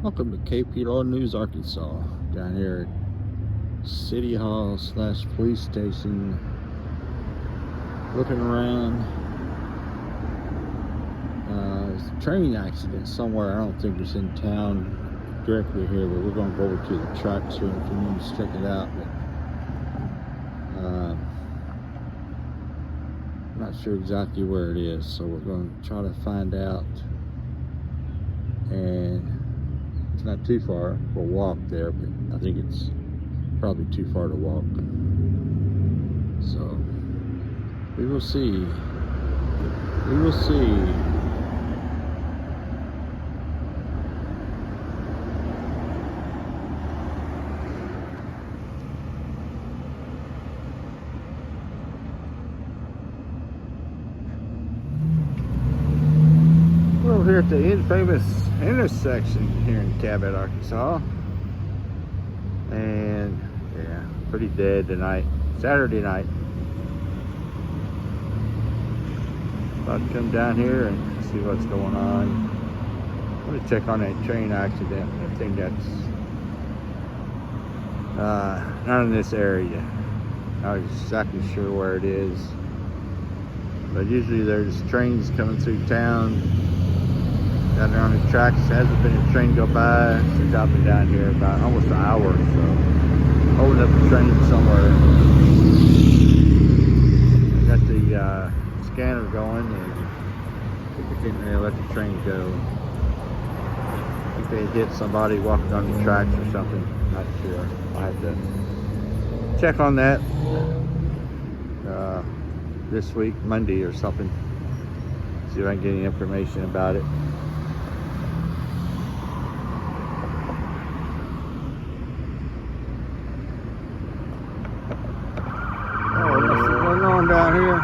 Welcome to KP Law News Arkansas, down here at City Hall / police station. Looking around. There's a train accident somewhere. I don't think it's in town directly here, but we're going to go over to the tracks here in a few minutes to check it out. But I'm not sure exactly where it is, so we're going to try to find out. And it's not too far for a walk there, but I think it's probably too far to walk. So we will see. We will see. We're over here at the infamous intersection here in Cabot, Arkansas. And yeah, pretty dead tonight. Saturday night. About to come down here and see what's going on. I'm going to check on that train accident. I think that's not in this area. Not exactly sure where it is. But usually there's trains coming through town. Down there on the tracks, hasn't been a train go by since I've been down here about almost an hour or so. Holding up the train somewhere. I got the scanner going and I think they didn't let the train go. I think they hit somebody walking on the tracks or something. Not sure. I'll have to check on that this week, Monday or something. See if I can get any information about it. Down here.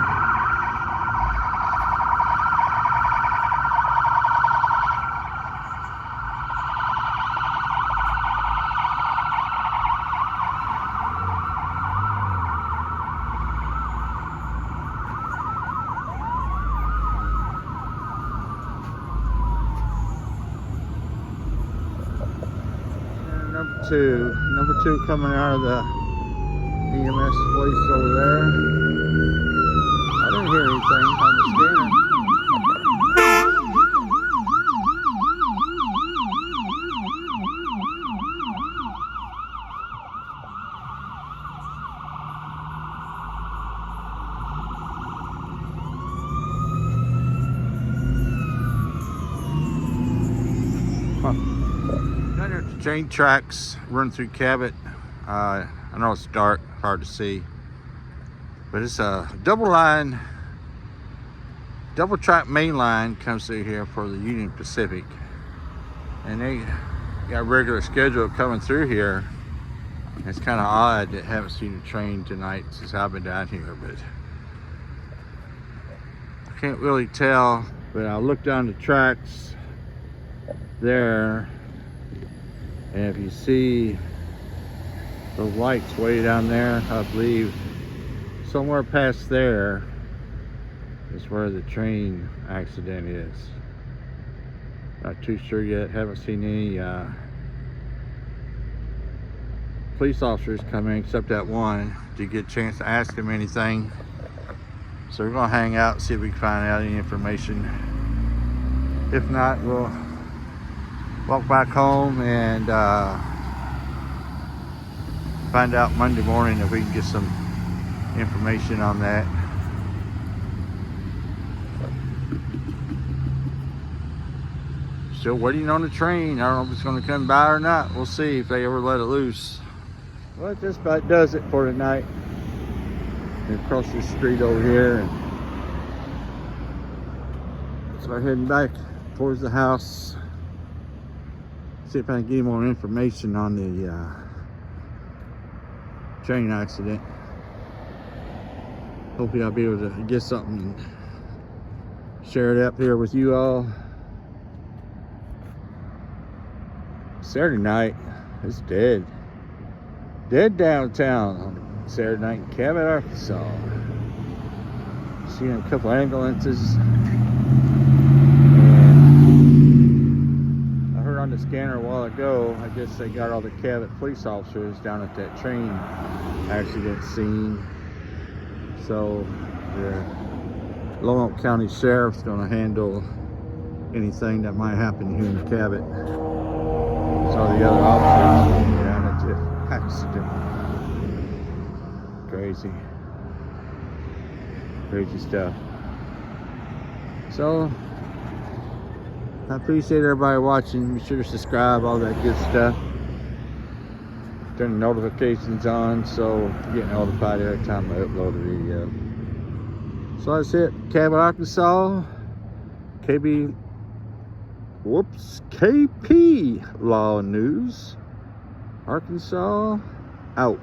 And number two coming out of the EMS place over there. I didn't hear anything on the scanner. Down here at the train tracks, run through Cabot. I know it's dark, hard to see. But it's a double track main line comes through here for the Union Pacific. And they got a regular schedule coming through here. It's kind of odd that I haven't seen a train tonight since I've been down here, but I can't really tell. But I look down the tracks there, and if you see those lights way down there, I believe somewhere past there is where the train accident is. Not too sure yet. Haven't seen any police officers come in except that one to get a chance to ask him anything. So we're gonna hang out and see if we can find out any information. If not, we'll walk back home and find out Monday morning if we can get some information on that. Still waiting on the train. I don't know if it's going to come by or not. We'll see if they ever let it loose. Well, that just about does it for tonight. We're across the street over here, and so we're heading back towards the house. See if I can get any more information on the train accident. Hopefully I'll be able to get something and share it up here with you all. Saturday night, it's dead. Dead downtown on Saturday night in Cabot, Arkansas. Seeing a couple ambulances. And I heard on the scanner a while ago. I guess they got all the Cabot police officers down at that train accident scene. So the Lonoke County Sheriff's going to handle anything that might happen here in Cabot. So the other officers went down at the accident. Crazy stuff. So I appreciate everybody watching. Be sure to subscribe, all that good stuff. Turn the notifications on so you get notified every time I upload a video. So that's it. Cabot, Arkansas. KP Law News. Arkansas out.